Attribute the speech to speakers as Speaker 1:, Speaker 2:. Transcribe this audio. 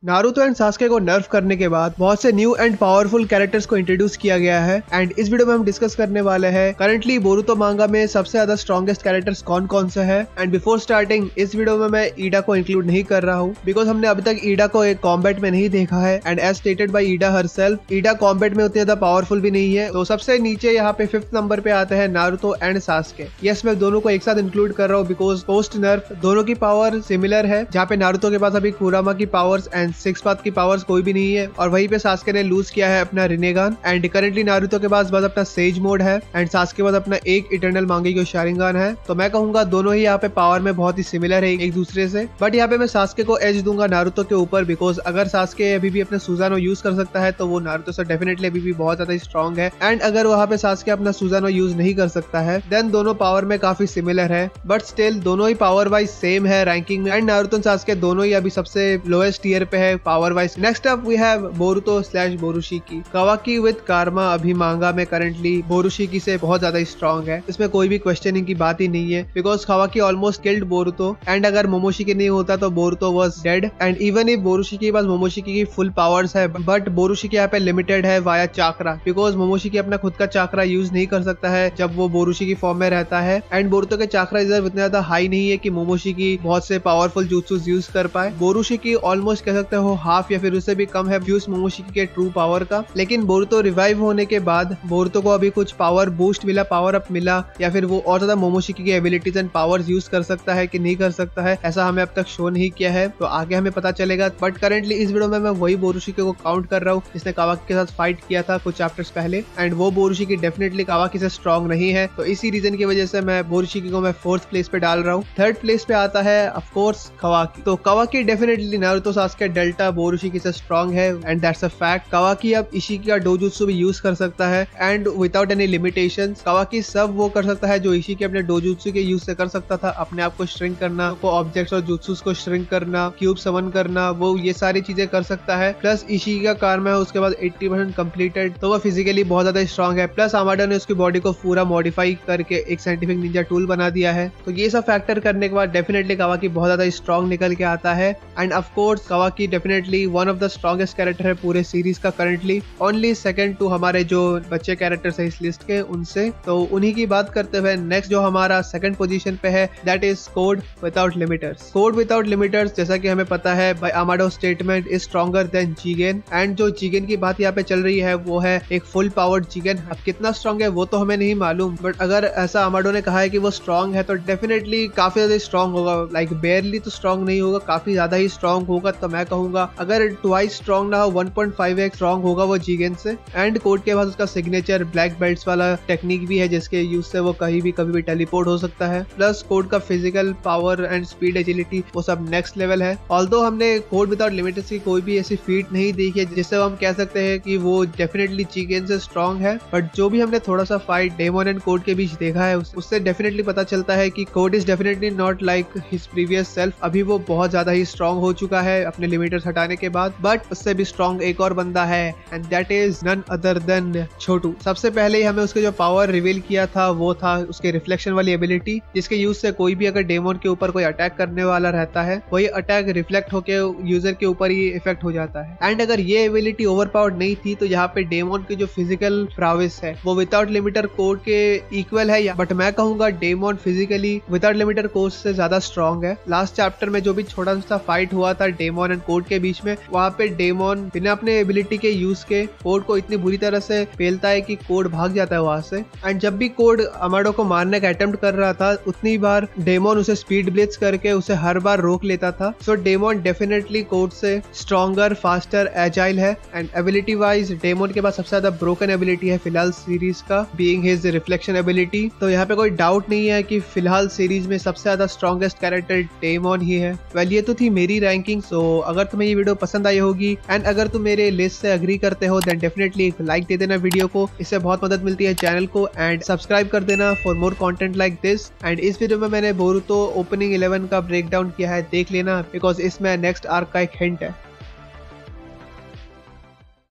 Speaker 1: Naruto and Sasuke को नर्फ करने के बाद बहुत से न्यू एंड पावरफुल कैरेक्टर्स को इंट्रोड्यूस किया गया है एंड इस वीडियो में हम डिस्कस करने वाले हैं करंटली बोरुतो मांगा में सबसे ज्यादा स्ट्रॉन्गेस्ट कैरेक्टर्स कौन कौन से हैं। एंड बिफोर स्टार्टिंग इस वीडियो में मैं ईडा को इंक्लूड नहीं कर रहा हूँ बिकॉज हमने अभी तक ईडा को एक कॉम्बैट में नहीं देखा है and as stated by Eida herself Eida combat में उतनी ज्यादा पावरफुल भी नहीं है। तो सबसे नीचे यहाँ पे 5th नंबर पे आते हैं नारुतो एंड सास्के। यस, मैं दोनों को एक साथ इंक्लूड कर रहा हूँ बिकॉज पोस्ट नर्फ दोनों की पावर सिमिलर है, जहाँ पे नारुतो के पास अभी कुरामा की पावर्स एंड सिक्स पाथ की पावर्स कोई भी नहीं है और वहीं पे सास्के ने लूज किया है अपना रिनेगान। एंड करेंटली नारुतो के पास बस अपना सेज मोड है एंड सास्के के पास अपना एक इटर्नल मांगेक्यो शारिंगान है। तो मैं कहूंगा दोनों ही यहाँ पे पावर में बहुत ही सिमिलर है एक दूसरे से, बट यहाँ पे मैं सास्के को एज दूंगा नारुतो के ऊपर बिकॉज अगर सास्के अभी भी अपने सुजानो यूज कर सकता है तो वो नारुतो से डेफिनेटली अभी भी बहुत ज्यादा स्ट्रॉन्ग है। एंड अगर वहाँ पे सास्के अपना सुजानो यूज नहीं कर सकता है देन दोनों पावर में काफी सिमिलर है, बट स्टिल दोनों ही पावर वाइज सेम है रैंकिंग में। एंड नारुतो सास्के दोनों ही अभी सबसे लोएस्ट टीयर पे है power wise. Next up we have Boruto slash Borushiki. Kawaki with Karma अभी मांगा में करंटली बोरुशिकी से बहुत ज्यादा स्ट्रॉन्ग है, इसमें कोई भी क्वेश्चनिंग की बात ही नहीं है because Kawaki almost killed Boruto and अगर मोमोशिकी नहीं होता तो Boruto was dead. And even if Borushiki के पास मोमोशिकी की फुल पावर्स है बट बोरुशिकी यहाँ पे लिमिटेड है वाया चाक्रा बिकॉज मोमोशिकी अपना खुद का चाक्रा यूज नहीं कर सकता है जब वो बोरुशिकी फॉर्म में रहता है। एंड बोरुतो के चाक्रा रिजर्व इतना ज्यादा हाई नहीं है कि मोमोशिकी बहुत से पावरफुल jutsus यूज कर पाए। बोरुशिकी ऑलमोस्ट कह सकते हो हाफ या फिर उससे भी कम है फ्यूज मोमोशिकी के ट्रू पावर का, लेकिन बोरुतो रिवाइव होने के बाद बोरुतो को अभी कुछ पावर बूस्ट मिला, पावर अप मिला या फिर वो और ज्यादा मोमोशिकी की एबिलिटीज एंड पावर्स यूज कर सकता है कि नहीं कर सकता है ऐसा हमें अब तक शो नहीं किया है, तो आगे हमें पता चलेगा। बट करेंटली इस वीडियो में मैं वही बोरुशिकी को काउंट कर रहा हूँ जिसने कावाकी के साथ फाइट किया था कुछ चैप्टर्स पहले एंड वो बोरुशिकी डेफिनेटली कावाकी से स्ट्रॉन्ग नहीं है, तो इसी रीजन की वजह से मैं बोरुशिकी को मैं 4th प्लेस पे डाल रहा हूँ। 3rd प्लेस पे आता है ऑफ कोर्स कावाकी। तो Kawaki definitely Naruto Sasuke delta Borushiki से स्ट्रॉन्ग है and that's a fact. Kawaki अब इशिकी का डोजुत्सु भी यूज कर सकता है and without any limitations. Kawaki सब वो कर सकता है जो इशिकी अपने डोजुत्सु के यूज से कर सकता था, अपने आप को श्रिंक करना, को ऑब्जेक्ट्स और जुत्सुस को श्रिंक करना, क्यूब समन करना, वो ये सारी चीजें कर सकता है। प्लस इशिकी का कारमा है उसके बाद 80% कंप्लीटेड, तो वो फिजिकली बहुत ज्यादा स्ट्रॉन्ग है। प्लस आमाडो ने उसकी बॉडी को पूरा मॉडिफाई करके एक साइंटिफिक निंजा टूल बना दिया है, तो ये सब फैक्टर करने के बाद डेफिनेटली कावाकी बहुत ज्यादा स्ट्रॉन्ग निकल के आता है। End of course कावाकी definitely one of the strongest character है पूरे सीरीज का करंटली, ओनली सेकंड टू हमारे जो बच्चे कैरेक्टर्स है इस लिस्ट के उनसे। तो उन्हीं की बात करते हुए नेक्स्ट जो हमारा सेकंड पोजीशन पे है that is code without limiters. Code without limiters जैसा कि हमें पता है by Amado statement is stronger than Jigen and जो जिगेन की बात यहाँ पे चल रही है वो है एक फुल पावर्ड जिगेन। अब कितना स्ट्रॉन्ग है वो तो हमें नहीं मालूम, बट अगर ऐसा आमाडो ने कहा है कि वो स्ट्रॉन्ग है तो डेफिनेटली काफी ज्यादा स्ट्रॉन्ग होगा, लाइक बेयरली तो स्ट्रॉन्ग नहीं होगा, काफी ज्यादा ही स्ट्रॉन्ग होगा। तो मैं कहूंगा अगर ट्वाइस स्ट्रॉन्ग ना हो 1.5x स्ट्रॉन्ग होगा वो जिगेन से। एंड कोड के बाद उसका सिग्नेचर ब्लैक बेल्ट्स वाला टेक्निक भी है जिसके यूज से वो कहीं भी कभी भी टेलीपोर्ट हो सकता है। प्लस कोड का physical power and speed agility वो सब नेक्स्ट लेवल है। ऑल्दो हमने कोड विदाउट लिमिटर्स की कोई भी ऐसी फीट नहीं देखी है जिससे हम कह सकते हैं कि वो डेफिनेटली जिगेन से स्ट्रॉन्ग है, बट जो भी हमने थोड़ा सा फाइट डेमन एंड कोड के बीच देखा है उससे डेफिनेटली पता चलता है कि code is definitely not like his previous self. अभी वो बहुत ज्यादा ही स्ट्रॉन्ग हो चुका है अपने लिमिटर्स हटाने के बाद, बट उससे भी स्ट्रॉन्ग एक और बंदा है and that is none other than Chhotu. सबसे पहले ही हमें उसके जो पावर रिवील किया था वो था उसके रिफ्लेक्शन वाली एबिलिटी जिसके यूज से कोई भी अगर डेमन के ऊपर कोई अटैक करने वाला रहता है वही अटैक रिफ्लेक्ट होके यूजर के ऊपर ही इफेक्ट हो जाता है। एंड अगर ये एबिलिटी ओवरपावर्ड नहीं थी तो यहाँ पे डेमन की जो फिजिकल प्राविस है वो विदाउट लिमिटर कोड के इक्वल है, बट मैं कहूंगा demon physically without limiter code से ज्यादा स्ट्रॉन्ग है। लास्ट चैप्टर में जो भी छोटा सा फाइट हुआ था डेमन एंड कोड के बीच में, वहाँ पे डेमन बिना अपने एबिलिटी के यूज के कोड को इतनी बुरी तरह से पेलता है कि कोड भाग जाता है वहां से। एंड जब भी कोड अमाडो को मारने का अटेम्प्ट कर रहा था उतनी बार डेमन उसे स्पीड ब्लिट्स करके उसे हर बार रोक लेता था। सो डेमन डेफिनेटली कोड से स्ट्रॉन्गर, फास्टर, एजाइल है। एंड एबिलिटी वाइज डेमन के पास सबसे ज्यादा ब्रोकन एबिलिटी है फिलहाल सीरीज का, बीइंग हिज रिफ्लेक्शन एबिलिटी। तो यहाँ पे कोई डाउट नहीं है कि फिलहाल सीरीज में सबसे ज्यादा स्ट्रॉन्गेस्ट कैरेक्टर डेमन ही है। वेल ये तो थी मेरी रैंकिंग। सो अगर तुम्हें ये वीडियो पसंद आई होगी एंड अगर तुम मेरे लिस्ट से अग्री करते हो देन डेफिनेटली एक लाइक दे देना वीडियो को, इससे बहुत मदद मिलती है चैनल को। एंड सब्सक्राइब कर देना for more content like this. And इस वीडियो में मैंने बोरुतो ओपनिंग 11 का ब्रेक डाउन किया है, देख लेना बिकॉज इसमें नेक्स्ट आर्क का एक हिंट है।